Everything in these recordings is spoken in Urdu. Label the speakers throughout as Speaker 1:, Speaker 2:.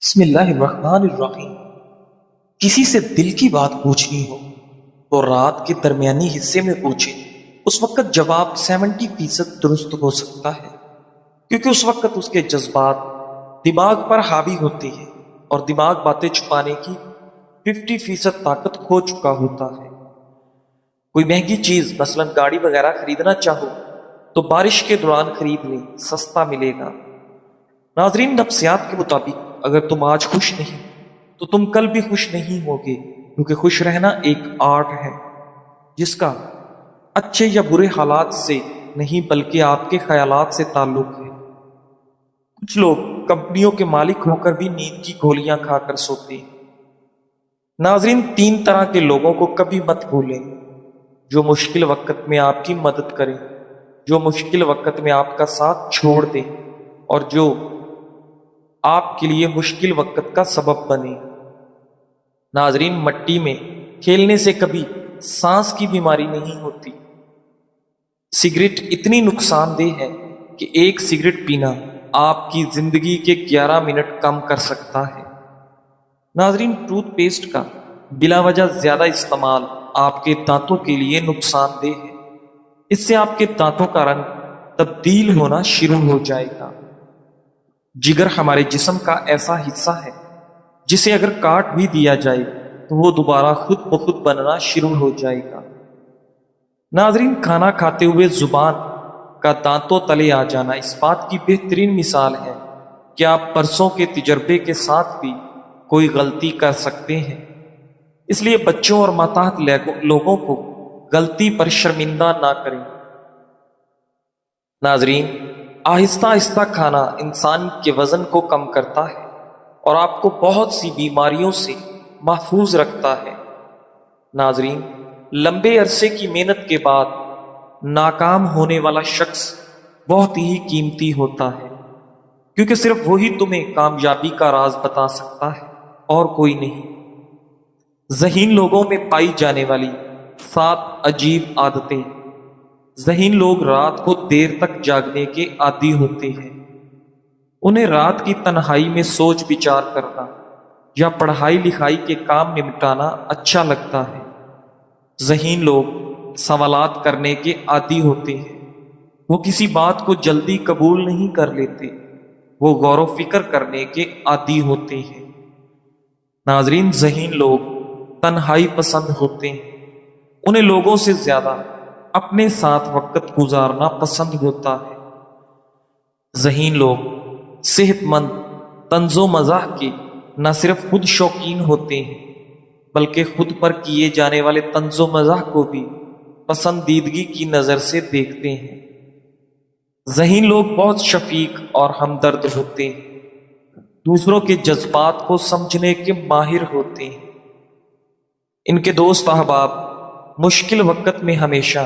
Speaker 1: بسم اللہ الرحمن الرحیم۔ کسی سے دل کی بات پوچھنی ہو تو رات کے درمیانی حصے میں پوچھیں، اس وقت جواب 70% درست ہو سکتا ہے، کیونکہ اس وقت اس کے جذبات دماغ پر حاوی ہوتے ہیں اور دماغ باتیں چھپانے کی 50% طاقت کھو چکا ہوتا ہے۔ کوئی مہنگی چیز مثلا گاڑی وغیرہ خریدنا چاہو تو بارش کے دوران خرید لیں، سستا ملے گا۔ ناظرین، نفسیات کے مطابق اگر تم آج خوش نہیں تو تم کل بھی خوش نہیں ہوگے، کیونکہ خوش رہنا ایک آرٹ ہے جس کا اچھے یا برے حالات سے نہیں بلکہ آپ کے خیالات سے تعلق ہے۔ کچھ لوگ کمپنیوں کے مالک ہو کر بھی نیند کی گولیاں کھا کر سوتے ہیں۔ ناظرین، 3 طرح کے لوگوں کو کبھی مت بھولیں: جو مشکل وقت میں آپ کی مدد کریں، جو مشکل وقت میں آپ کا ساتھ چھوڑ دیں، اور جو آپ کے لیے مشکل وقت کا سبب بنے۔ ناظرین، مٹی میں کھیلنے سے کبھی سانس کی بیماری نہیں ہوتی۔ سگریٹ اتنی نقصان دہ ہے کہ ایک سگریٹ پینا آپ کی زندگی کے 11 منٹ کم کر سکتا ہے۔ ناظرین، ٹوتھ پیسٹ کا بلا وجہ زیادہ استعمال آپ کے دانتوں کے لیے نقصان دہ ہے۔ اس سے آپ کے دانتوں کا رنگ تبدیل ہونا شروع ہو جائے گا۔ جگر ہمارے جسم کا ایسا حصہ ہے جسے اگر کاٹ بھی دیا جائے تو وہ دوبارہ خود بخود بننا شروع ہو جائے گا۔ ناظرین، کھانا کھاتے ہوئے زبان کا دانتوں تلے آ جانا اس بات کی بہترین مثال ہے کہ آپ پرسوں کے تجربے کے ساتھ بھی کوئی غلطی کر سکتے ہیں۔ اس لیے بچوں اور ماتحت لوگوں کو غلطی پر شرمندہ نہ کریں۔ ناظرین، آہستہ آہستہ کھانا انسان کے وزن کو کم کرتا ہے اور آپ کو بہت سی بیماریوں سے محفوظ رکھتا ہے۔ ناظرین، لمبے عرصے کی محنت کے بعد ناکام ہونے والا شخص بہت ہی قیمتی ہوتا ہے، کیونکہ صرف وہی تمہیں کامیابی کا راز بتا سکتا ہے اور کوئی نہیں۔ ذہین لوگوں میں پائی جانے والی 7 عجیب عادتیں۔ ذہین لوگ رات کو دیر تک جاگنے کے عادی ہوتے ہیں۔ انہیں رات کی تنہائی میں سوچ بچار کرنا یا پڑھائی لکھائی کے کام نمٹانا اچھا لگتا ہے۔ ذہین لوگ سوالات کرنے کے عادی ہوتے ہیں۔ وہ کسی بات کو جلدی قبول نہیں کر لیتے، وہ غور و فکر کرنے کے عادی ہوتے ہیں۔ ناظرین، ذہین لوگ تنہائی پسند ہوتے ہیں۔ انہیں لوگوں سے زیادہ اپنے ساتھ وقت گزارنا پسند ہوتا ہے۔ ذہین لوگ صحت مند طنز و مزاح کے نہ صرف خود شوقین ہوتے ہیں بلکہ خود پر کیے جانے والے طنز و مزاح کو بھی پسندیدگی کی نظر سے دیکھتے ہیں۔ ذہین لوگ بہت شفیق اور ہمدرد ہوتے ہیں، دوسروں کے جذبات کو سمجھنے کے ماہر ہوتے ہیں۔ ان کے دوست احباب مشکل وقت میں ہمیشہ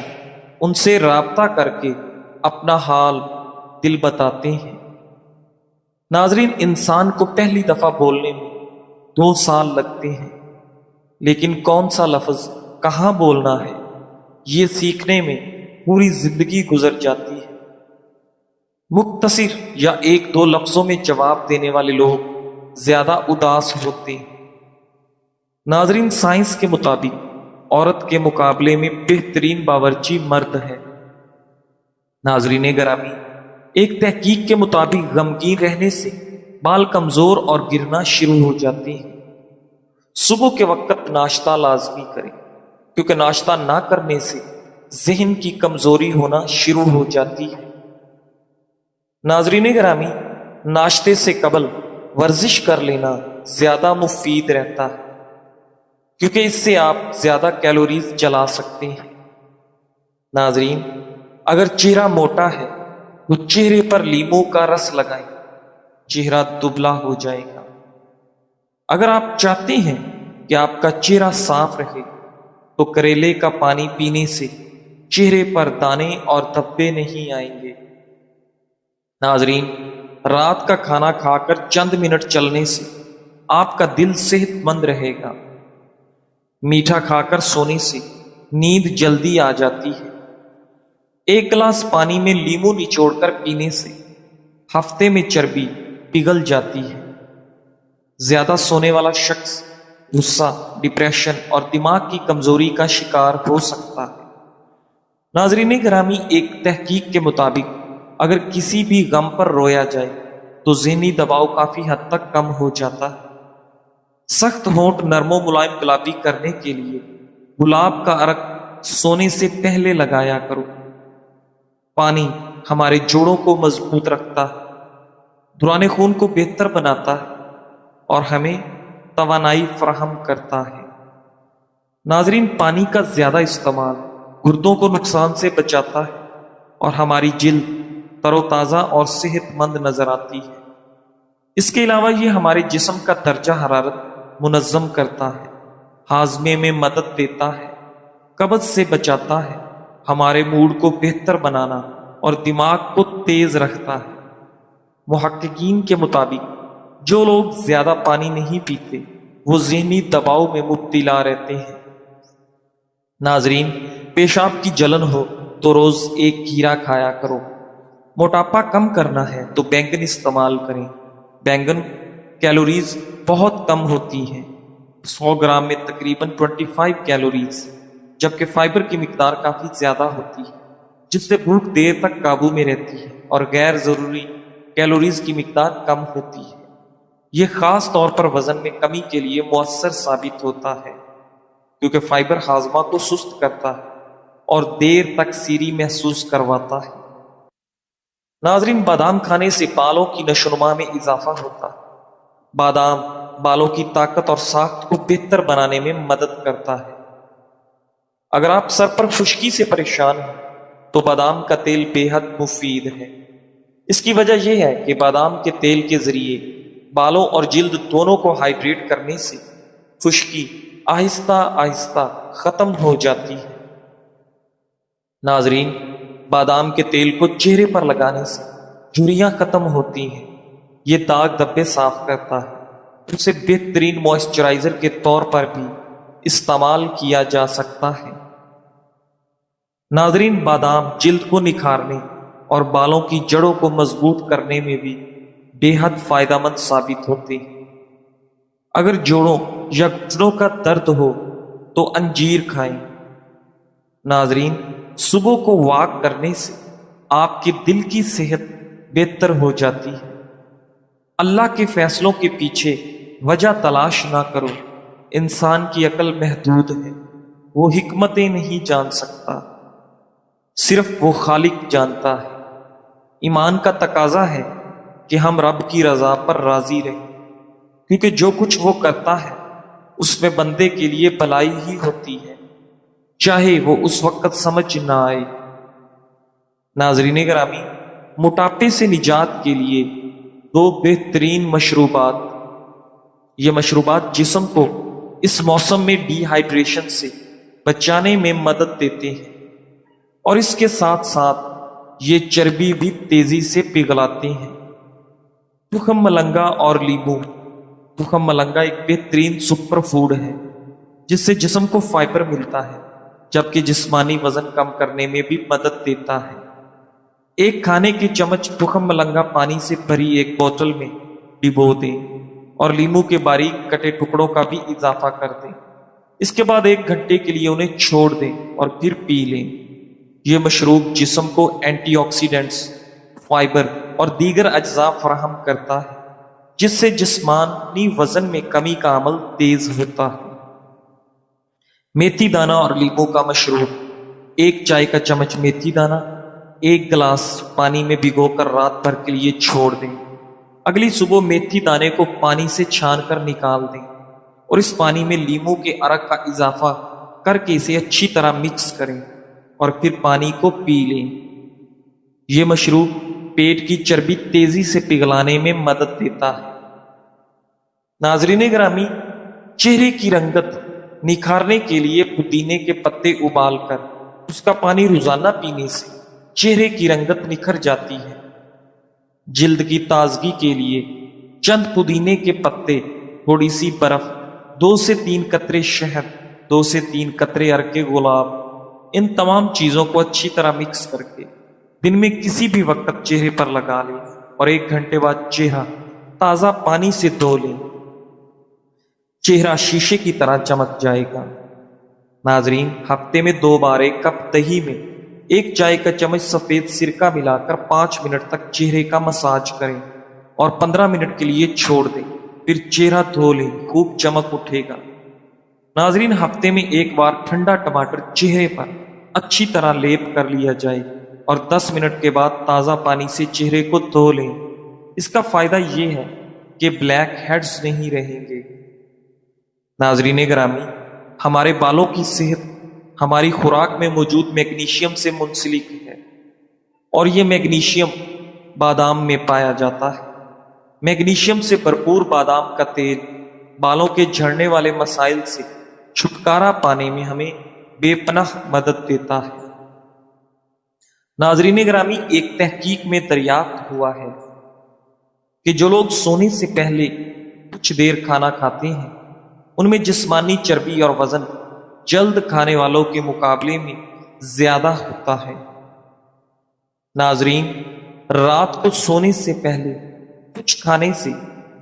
Speaker 1: ان سے رابطہ کر کے اپنا حال دل بتاتے ہیں۔ ناظرین، انسان کو پہلی دفعہ بولنے میں 2 سال لگتے ہیں، لیکن کون سا لفظ کہاں بولنا ہے یہ سیکھنے میں پوری زندگی گزر جاتی ہے۔ مختصر یا 1-2 لفظوں میں جواب دینے والے لوگ زیادہ اداس ہوتے ہیں۔ ناظرین، سائنس کے مطابق عورت کے مقابلے میں بہترین باورچی مرد ہے۔ ناظرین گرامی، ایک تحقیق کے مطابق غمگین رہنے سے بال کمزور اور گرنا شروع ہو جاتے ہیں۔ صبح کے وقت ناشتہ لازمی کریں، کیونکہ ناشتہ نہ کرنے سے ذہن کی کمزوری ہونا شروع ہو جاتی ہے۔ ناظرین گرامی، ناشتے سے قبل ورزش کر لینا زیادہ مفید رہتا ہے، کیونکہ اس سے آپ زیادہ کیلوریز جلا سکتے ہیں۔ ناظرین، اگر چہرہ موٹا ہے تو چہرے پر لیموں کا رس لگائیں، چہرہ دبلا ہو جائے گا۔ اگر آپ چاہتے ہیں کہ آپ کا چہرہ صاف رہے تو کریلے کا پانی پینے سے چہرے پر دانے اور دھبے نہیں آئیں گے۔ ناظرین، رات کا کھانا کھا کر چند منٹ چلنے سے آپ کا دل صحت مند رہے گا۔ میٹھا کھا کر سونے سے نیند جلدی آ جاتی ہے۔ 1 گلاس پانی میں لیموں نچوڑ کر پینے سے ہفتے میں چربی پگھل جاتی ہے۔ زیادہ سونے والا شخص غصہ، ڈپریشن اور دماغ کی کمزوری کا شکار ہو سکتا ہے۔ ناظرین گرامی، ایک تحقیق کے مطابق اگر کسی بھی غم پر رویا جائے تو ذہنی دباؤ کافی حد تک کم ہو جاتا ہے۔ سخت ہونٹ نرم و ملائم گلابی کرنے کے لیے گلاب کا عرق سونے سے پہلے لگایا کرو۔ پانی ہمارے جوڑوں کو مضبوط رکھتا ہے، دوران خون کو بہتر بناتا ہے اور ہمیں توانائی فراہم کرتا ہے۔ ناظرین، پانی کا زیادہ استعمال گردوں کو نقصان سے بچاتا ہے اور ہماری جلد تر و تازہ اور صحت مند نظر آتی ہے۔ اس کے علاوہ یہ ہمارے جسم کا درجہ حرارت منظم کرتا ہے، ہاضمے میں مدد دیتا ہے، قبض سے بچاتا ہے، ہمارے موڈ کو بہتر بنانا اور دماغ کو تیز رکھتا ہے۔ محققین کے مطابق جو لوگ زیادہ پانی نہیں پیتے وہ ذہنی دباؤ میں مبتلا رہتے ہیں۔ ناظرین، پیشاب کی جلن ہو تو روز ایک کھیرا کھایا کرو۔ موٹاپا کم کرنا ہے تو بینگن استعمال کریں۔ بینگن کیلوریز بہت کم ہوتی ہیں، 100 گرام میں تقریباً 25 کیلوریز، جبکہ فائبر کی مقدار کافی زیادہ ہوتی ہے جس سے بھوک دیر تک قابو میں رہتی ہے اور غیر ضروری کیلوریز کی مقدار کم ہوتی ہے۔ یہ خاص طور پر وزن میں کمی کے لیے مؤثر ثابت ہوتا ہے کیونکہ فائبر ہاضمہ کو سست کرتا ہے اور دیر تک سیری محسوس کرواتا ہے۔ ناظرین، بادام کھانے سے بالوں کی نشو و نما میں اضافہ ہوتا ہے۔ بادام بالوں کی طاقت اور ساخت کو بہتر بنانے میں مدد کرتا ہے۔ اگر آپ سر پر خشکی سے پریشان ہیں تو بادام کا تیل بے حد مفید ہے۔ اس کی وجہ یہ ہے کہ بادام کے تیل کے ذریعے بالوں اور جلد دونوں کو ہائیڈریٹ کرنے سے خشکی آہستہ آہستہ ختم ہو جاتی ہے۔ ناظرین، بادام کے تیل کو چہرے پر لگانے سے جھریاں ختم ہوتی ہیں، یہ داغ دھبے صاف کرتا ہے، اسے بہترین موئسچرائزر کے طور پر بھی استعمال کیا جا سکتا ہے۔ ناظرین، بادام جلد کو نکھارنے اور بالوں کی جڑوں کو مضبوط کرنے میں بھی بے حد فائدہ مند ثابت ہوتے ہیں۔ اگر جوڑوں یا گھٹنوں کا درد ہو تو انجیر کھائیں۔ ناظرین، صبح کو واک کرنے سے آپ کے دل کی صحت بہتر ہو جاتی ہے۔ اللہ کے فیصلوں کے پیچھے وجہ تلاش نہ کرو، انسان کی عقل محدود ہے، وہ حکمتیں نہیں جان سکتا، صرف وہ خالق جانتا ہے۔ ایمان کا تقاضا ہے کہ ہم رب کی رضا پر راضی رہیں، کیونکہ جو کچھ وہ کرتا ہے اس میں بندے کے لیے بھلائی ہی ہوتی ہے، چاہے وہ اس وقت سمجھ نہ آئے۔ ناظرین گرامی، موٹاپے سے نجات کے لیے 2 بہترین مشروبات۔ یہ مشروبات جسم کو اس موسم میں ڈی ہائیڈریشن سے بچانے میں مدد دیتے ہیں اور اس کے ساتھ ساتھ یہ چربی بھی تیزی سے پگھلاتے ہیں۔ تخم ملنگا اور لیمو۔ تخم ملنگا ایک بہترین سپر فوڈ ہے جس سے جسم کو فائبر ملتا ہے جبکہ جسمانی وزن کم کرنے میں بھی مدد دیتا ہے۔ ایک کھانے کی چمچ تخم ملنگا پانی سے بھری ایک بوتل میں ڈبو دیں اور لیمو کے باریک کٹے ٹکڑوں کا بھی اضافہ کر دیں۔ اس کے بعد 1 گھنٹے کے لیے انہیں چھوڑ دیں اور پھر پی لیں۔ یہ مشروب جسم کو اینٹی آکسیڈنٹس، فائبر اور دیگر اجزاء فراہم کرتا ہے جس سے جسمانی وزن میں کمی کا عمل تیز ہوتا ہے۔ میتھی دانہ اور لیمو کا مشروب۔ 1 چائے کا چمچ میتھی دانہ 1 گلاس پانی میں بھگو کر رات بھر کے لیے چھوڑ دیں۔ اگلی صبح میتھی دانے کو پانی سے چھان کر نکال دیں اور اس پانی میں لیمو کے عرق کا اضافہ کر کے اسے اچھی طرح مکس کریں اور پھر پانی کو پی لیں۔ یہ مشروب پیٹ کی چربی تیزی سے پگھلانے میں مدد دیتا ہے۔ ناظرین گرامی، چہرے کی رنگت نکھارنے کے لیے پودینے کے پتے ابال کر اس کا پانی روزانہ پینے سے چہرے کی رنگت نکھر جاتی ہے۔ جلد کی تازگی کے لیے چند پودینے کے پتے، تھوڑی سی برف، 2 سے 3 قطرے شہد، 2 سے 3 قطرے عرق گلاب، ان تمام چیزوں کو اچھی طرح مکس کر کے دن میں کسی بھی وقت چہرے پر لگا لیں اور 1 گھنٹے بعد چہرہ تازہ پانی سے دھو لیں۔ چہرہ شیشے کی طرح چمک جائے گا۔ ناظرین، ہفتے میں 2 بار 1 کپ دہی میں 1 چائے کا چمچ سفید سرکہ ملا کر 5 منٹ تک چہرے کا مساج کریں اور 15 منٹ کے لیے چھوڑ دیں، پھر چہرہ دھو لیں، خوب چمک اٹھے گا۔ ناظرین، ہفتے میں 1 بار ٹھنڈا ٹماٹر چہرے پر اچھی طرح لیپ کر لیا جائے اور 10 منٹ کے بعد تازہ پانی سے چہرے کو دھو لیں۔ اس کا فائدہ یہ ہے کہ بلیک ہیڈز نہیں رہیں گے۔ ناظرین گرامی، ہمارے بالوں کی صحت ہماری خوراک میں موجود میگنیشیم سے منسلک ہے، اور یہ میگنیشیم بادام میں پایا جاتا ہے۔ میگنیشیم سے بھرپور بادام کا تیل بالوں کے جھڑنے والے مسائل سے چھٹکارا پانے میں ہمیں بے پناہ مدد دیتا ہے۔ ناظرین گرامی، ایک تحقیق میں دریافت ہوا ہے کہ جو لوگ سونے سے پہلے کچھ دیر کھانا کھاتے ہیں، ان میں جسمانی چربی اور وزن جلد کھانے والوں کے مقابلے میں زیادہ ہوتا ہے۔ ناظرین، رات کو سونے سے پہلے کچھ کھانے سے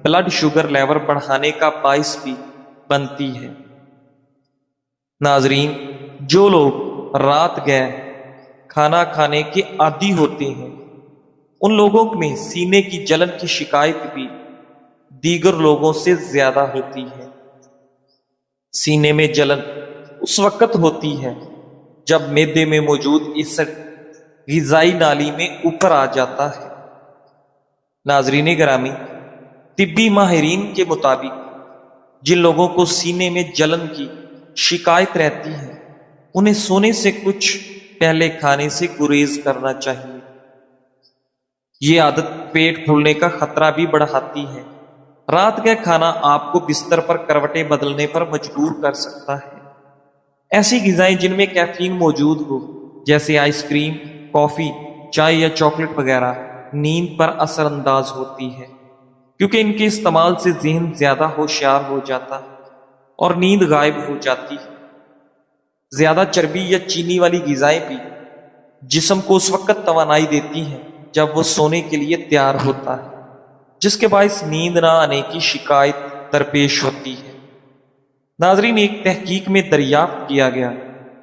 Speaker 1: بلڈ شوگر لیول بڑھانے کا باعث بھی بنتی ہے۔ ناظرین، جو لوگ رات گئے کھانا کھانے کے عادی ہوتے ہیں، ان لوگوں میں سینے کی جلن کی شکایت بھی دیگر لوگوں سے زیادہ ہوتی ہے۔ سینے میں جلن اس وقت ہوتی ہے جب معدے میں موجود ایسڈ غذائی نالی میں اوپر آ جاتا ہے۔ ناظرین گرامی، طبی ماہرین کے مطابق جن لوگوں کو سینے میں جلن کی شکایت رہتی ہے، انہیں سونے سے کچھ پہلے کھانے سے گریز کرنا چاہیے۔ یہ عادت پیٹ پھولنے کا خطرہ بھی بڑھاتی ہے۔ رات کا کھانا آپ کو بستر پر کروٹیں بدلنے پر مجبور کر سکتا ہے۔ ایسی غذائیں جن میں کیفین موجود ہو، جیسے آئس کریم، کافی، چائے یا چاکلیٹ وغیرہ، نیند پر اثر انداز ہوتی ہے، کیونکہ ان کے استعمال سے ذہن زیادہ ہوشیار ہو جاتا ہے اور نیند غائب ہو جاتی ہے۔ زیادہ چربی یا چینی والی غذائیں بھی جسم کو اس وقت توانائی دیتی ہیں جب وہ سونے کے لیے تیار ہوتا ہے، جس کے باعث نیند نہ آنے کی شکایت درپیش ہوتی ہے۔ ناظرین، ایک تحقیق میں دریافت کیا گیا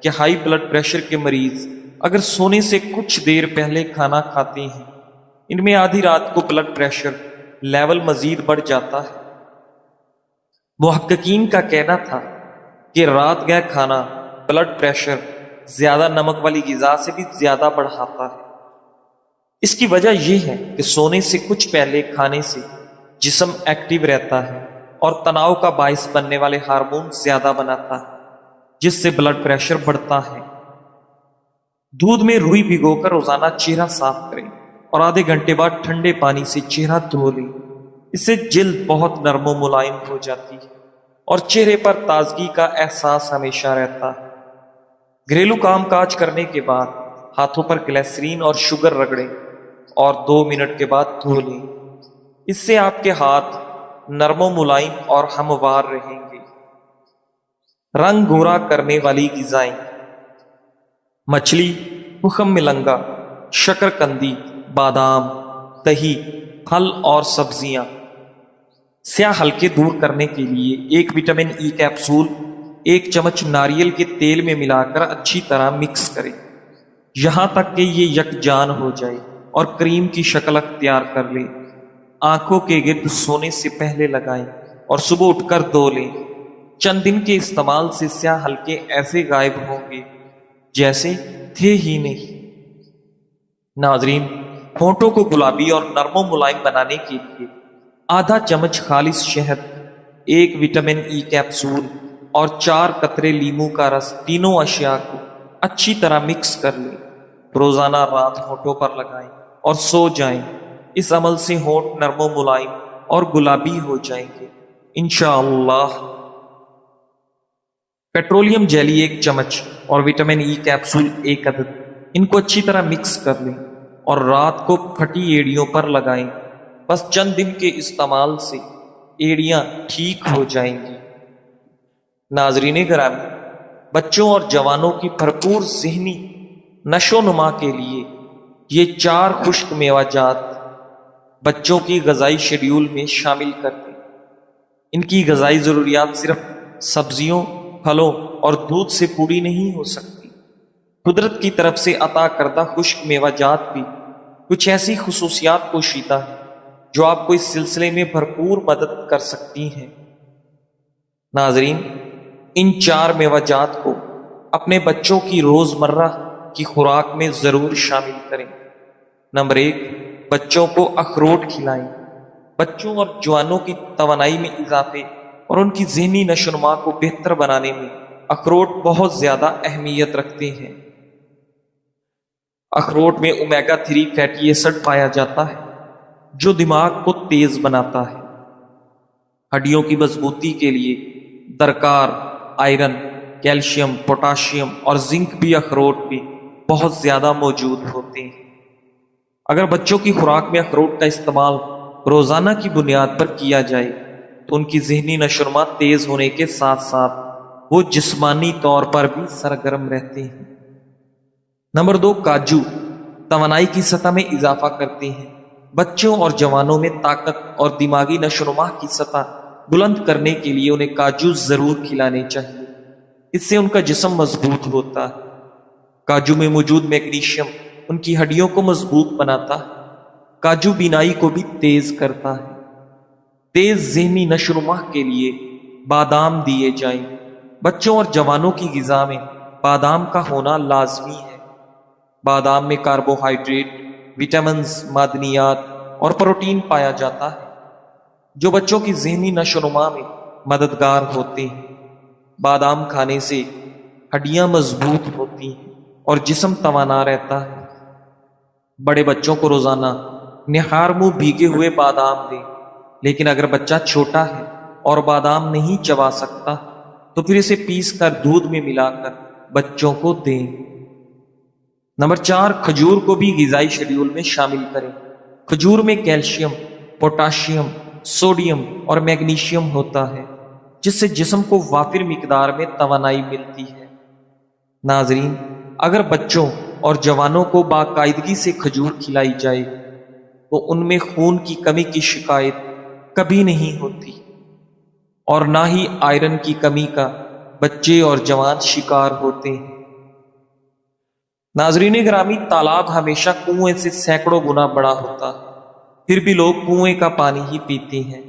Speaker 1: کہ ہائی بلڈ پریشر کے مریض اگر سونے سے کچھ دیر پہلے کھانا کھاتے ہیں، ان میں آدھی رات کو بلڈ پریشر لیول مزید بڑھ جاتا ہے۔ محققین کا کہنا تھا کہ رات گئے کھانا بلڈ پریشر زیادہ نمک والی غذا سے بھی زیادہ بڑھاتا ہے۔ اس کی وجہ یہ ہے کہ سونے سے کچھ پہلے کھانے سے جسم ایکٹیو رہتا ہے اور تناؤ کا باعث بننے والے ہارمون زیادہ بناتا ہے، جس سے بلڈ پریشر بڑھتا ہے۔ دودھ میں روئی بھگو کر روزانہ چہرہ صاف کریں اور آدھے گھنٹے بعد ٹھنڈے پانی سے چہرہ دھو لیں۔ اس سے جلد بہت نرم و ملائم ہو جاتی ہے اور چہرے پر تازگی کا احساس ہمیشہ رہتا ہے۔ گھریلو کام کاج کرنے کے بعد ہاتھوں پر گلیسرین اور شوگر رگڑیں اور 2 منٹ کے بعد دھو لیں۔ اس سے آپ کے ہاتھ نرم و ملائم اور ہموار رہیں گے۔ رنگ گورا کرنے والی غذائیں: مچھلی، تخم ملنگا، شکرکندی، بادام، دہی، پھل اور سبزیاں۔ سیاہ ہلکے دور کرنے کے لیے 1 وٹامن ای کیپسول 1 چمچ ناریل کے تیل میں ملا کر اچھی طرح مکس کریں، یہاں تک کہ یہ یکجان ہو جائے اور کریم کی شکل اختیار کر لے۔ آنکھوں کے گرد سونے سے پہلے لگائیں اور صبح اٹھ کر دھو لیں۔ چند دن کے استعمال سے سیاہ ہلکے ایسے غائب ہوں گے جیسے تھے ہی نہیں۔ ناظرین، ہونٹوں کو گلابی اور نرم و ملائم بنانے کے لیے آدھا چمچ خالص شہد، 1 وٹامن ای کیپسول اور 4 قطرے لیموں کا رس، تینوں اشیاء کو اچھی طرح مکس کر لیں۔ روزانہ رات ہونٹوں پر لگائیں اور سو جائیں۔ اس عمل سے ہونٹ نرم و ملائم اور گلابی ہو جائیں گے انشاءاللہ۔ پیٹرولیم جیلی 1 چمچ اور وٹامن ای کیپسول 1 عدد، ان کو اچھی طرح مکس کر لیں اور رات کو پھٹی ایڑیوں پر لگائیں۔ بس چند دن کے استعمال سے ایڑیاں ٹھیک ہو جائیں گی۔ ناظرین گرامی، بچوں اور جوانوں کی بھرپور ذہنی نشو و نما کے لیے یہ 4 خشک میوہ جات بچوں کی غذائی شیڈیول میں شامل کر دیں۔ ان کی غذائی ضروریات صرف سبزیوں، پھلوں اور دودھ سے پوری نہیں ہو سکتی۔ قدرت کی طرف سے عطا کردہ خشک میوہ جات بھی کچھ ایسی خصوصیات پوشیدہ ہیں جو آپ کو اس سلسلے میں بھرپور مدد کر سکتی ہیں۔ ناظرین، ان 4 میوہ جات کو اپنے بچوں کی روزمرہ کی خوراک میں ضرور شامل کریں۔ نمبر 1، بچوں کو اخروٹ کھلائیں۔ بچوں اور جوانوں کی توانائی میں اضافے اور ان کی ذہنی نشو و نما کو بہتر بنانے میں اخروٹ بہت زیادہ اہمیت رکھتے ہیں۔ اخروٹ میں اومیگا 3 فیٹی ایسڈ پایا جاتا ہے جو دماغ کو تیز بناتا ہے۔ ہڈیوں کی مضبوطی کے لیے درکار آئرن، کیلشیم، پوٹاشیم اور زنک بھی اخروٹ میں بہت زیادہ موجود ہوتے ہیں۔ اگر بچوں کی خوراک میں اخروٹ کا استعمال روزانہ کی بنیاد پر کیا جائے تو ان کی ذہنی نشو و نما تیز ہونے کے ساتھ ساتھ وہ جسمانی طور پر بھی سرگرم رہتے ہیں۔ نمبر 2، کاجو توانائی کی سطح میں اضافہ کرتے ہیں۔ بچوں اور جوانوں میں طاقت اور دماغی نشو و نما کی سطح بلند کرنے کے لیے انہیں کاجو ضرور کھلانے چاہیے۔ اس سے ان کا جسم مضبوط ہوتا ہے۔ کاجو میں موجود میگنیشیم ان کی ہڈیوں کو مضبوط بناتا ہے۔ کاجو بینائی کو بھی تیز کرتا ہے۔ تیز ذہنی نشو و نما کے لیے بادام دیے جائیں۔ بچوں اور جوانوں کی غذا میں بادام کا ہونا لازمی ہے۔ بادام میں کاربوہائیڈریٹ، وٹامنز، معدنیات اور پروٹین پایا جاتا ہے جو بچوں کی ذہنی نشو و نما میں مددگار ہوتے ہیں۔ بادام کھانے سے ہڈیاں مضبوط ہوتی ہیں اور جسم توانا رہتا ہے۔ بڑے بچوں کو روزانہ نہار منہ بھیگے ہوئے بادام دیں، لیکن اگر بچہ چھوٹا ہے اور بادام نہیں چبا سکتا تو پھر اسے پیس کر دودھ میں ملا کر بچوں کو دیں۔ نمبر 4، کھجور کو بھی غذائی شیڈول میں شامل کریں۔ کھجور میں کیلشیم، پوٹاشیم، سوڈیم اور میگنیشیم ہوتا ہے جس سے جسم کو وافر مقدار میں توانائی ملتی ہے۔ ناظرین، اگر بچوں اور جوانوں کو باقاعدگی سے کھجور کھلائی جائے تو ان میں خون کی کمی کی شکایت کبھی نہیں ہوتی اور نہ ہی آئرن کی کمی کا بچے اور جوان شکار ہوتے ہیں۔ ناظرین گرامی، تالاب ہمیشہ کنویں سے سینکڑوں گنا بڑا ہوتا ہے، پھر بھی لوگ کنویں کا پانی ہی پیتے ہیں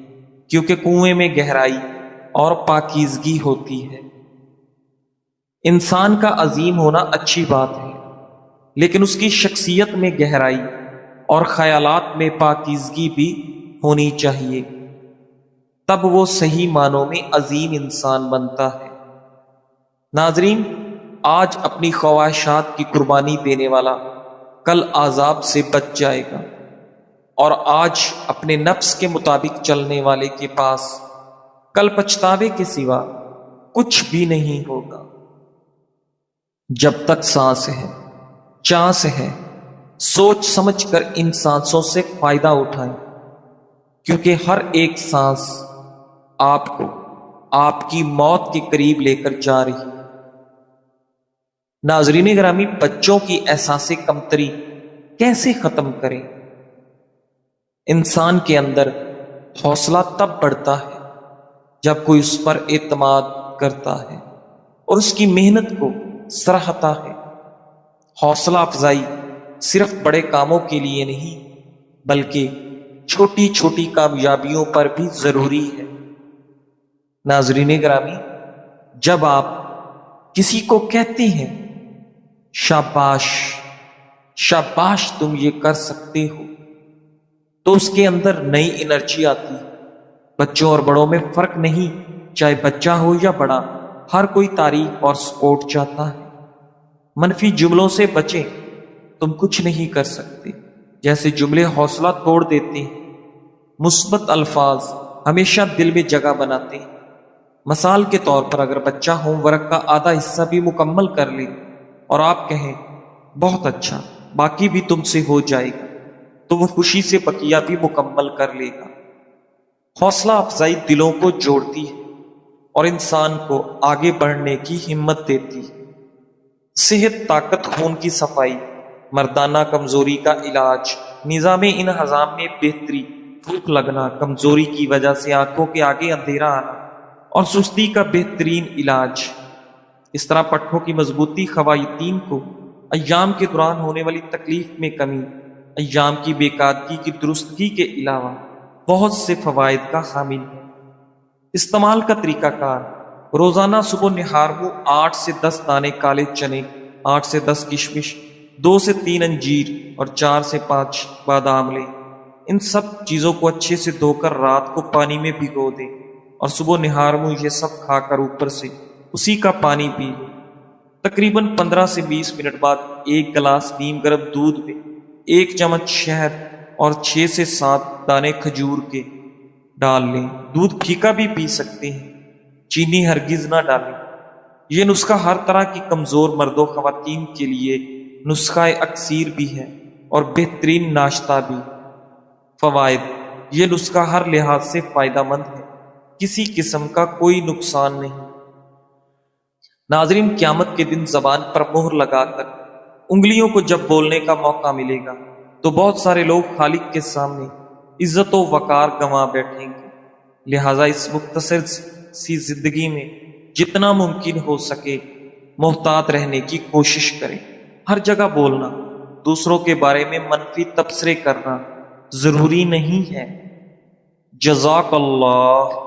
Speaker 1: کیونکہ کنویں میں گہرائی اور پاکیزگی ہوتی ہے۔ انسان کا عظیم ہونا اچھی بات ہے، لیکن اس کی شخصیت میں گہرائی اور خیالات میں پاکیزگی بھی ہونی چاہیے، تب وہ صحیح معنوں میں عظیم انسان بنتا ہے۔ ناظرین، آج اپنی خواہشات کی قربانی دینے والا کل عذاب سے بچ جائے گا، اور آج اپنے نفس کے مطابق چلنے والے کے پاس کل پچھتاوے کے سوا کچھ بھی نہیں ہوگا۔ جب تک سانس ہے، چانس ہے، سوچ سمجھ کر ان سانسوں سے فائدہ اٹھائیں، کیونکہ ہر ایک سانس آپ کو آپ کی موت کے قریب لے کر جا رہی ہے۔ ناظرین گرامی، بچوں کی احساس کمتری کیسے ختم کریں؟ انسان کے اندر حوصلہ تب بڑھتا ہے جب کوئی اس پر اعتماد کرتا ہے اور اس کی محنت کو سراہتا ہے۔ حوصلہ افزائی صرف بڑے کاموں کے لیے نہیں بلکہ چھوٹی چھوٹی کامیابیوں پر بھی ضروری ہے۔ ناظرین گرامی، جب آپ کسی کو کہتے ہیں شاباش شاباش تم یہ کر سکتے ہو، تو اس کے اندر نئی انرجی آتی ہے۔ بچوں اور بڑوں میں فرق نہیں، چاہے بچہ ہو یا بڑا، ہر کوئی تعریف اور سپورٹ چاہتا ہے۔ منفی جملوں سے بچیں، تم کچھ نہیں کر سکتے جیسے جملے حوصلہ توڑ دیتے ہیں۔ مثبت الفاظ ہمیشہ دل میں جگہ بناتے ہیں۔ مثال کے طور پر، اگر بچہ ہوم ورک کا آدھا حصہ بھی مکمل کر لے اور آپ کہیں بہت اچھا، باقی بھی تم سے ہو جائے گا، تو وہ خوشی سے بقیہ بھی مکمل کر لے گا۔ حوصلہ افزائی دلوں کو جوڑتی ہے اور انسان کو آگے بڑھنے کی ہمت دیتی ہے۔ صحت، طاقت، خون کی صفائی، مردانہ کمزوری کا علاج، نظام انہضام میں بہتری، بھوک لگنا، کمزوری کی وجہ سے آنکھوں کے آگے اندھیرا آنا اور سستی کا بہترین علاج۔ اس طرح پٹھوں کی مضبوطی خواتین کو ایام کے دوران ہونے والی تکلیف میں کمی، ایام کی بے قاعدگی کی درستگی کے علاوہ بہت سے فوائد کا حامل ہے۔ استعمال کا طریقہ کار: روزانہ صبح نہار کو 8 سے 10 دانے کالے چنے، 8 سے 10 کشمش، 2 سے 3 انجیر اور 4 سے 5 بادام لیں۔ ان سب چیزوں کو اچھے سے دھو کر رات کو پانی میں بھگو دیں اور صبح نہار میں یہ سب کھا کر اوپر سے اسی کا پانی پی لیں۔ تقریباً 15 سے 20 منٹ بعد ایک گلاس نیم گرم دودھ میں 1 چمچ شہد اور 6 سے 7 دانے کھجور کے ڈال لیں۔ دودھ پھیکا بھی پی سکتے ہیں، چینی ہرگز نہ ڈالیں۔ یہ نسخہ ہر طرح کی کمزور مرد و خواتین کے لیے نسخہ اکسیر بھی ہے اور بہترین ناشتہ بھی۔ فوائد: یہ نسخہ ہر لحاظ سے فائدہ مند ہے، کسی قسم کا کوئی نقصان نہیں۔ ناظرین، قیامت کے دن زبان پر مہر لگا کر انگلیوں کو جب بولنے کا موقع ملے گا تو بہت سارے لوگ خالق کے سامنے عزت و وقار گنوا بیٹھیں گے۔ لہٰذا اس مختصر سی زندگی میں جتنا ممکن ہو سکے محتاط رہنے کی کوشش کریں۔ ہر جگہ بولنا، دوسروں کے بارے میں منفی تبصرے کرنا ضروری نہیں ہے۔ جزاک اللہ۔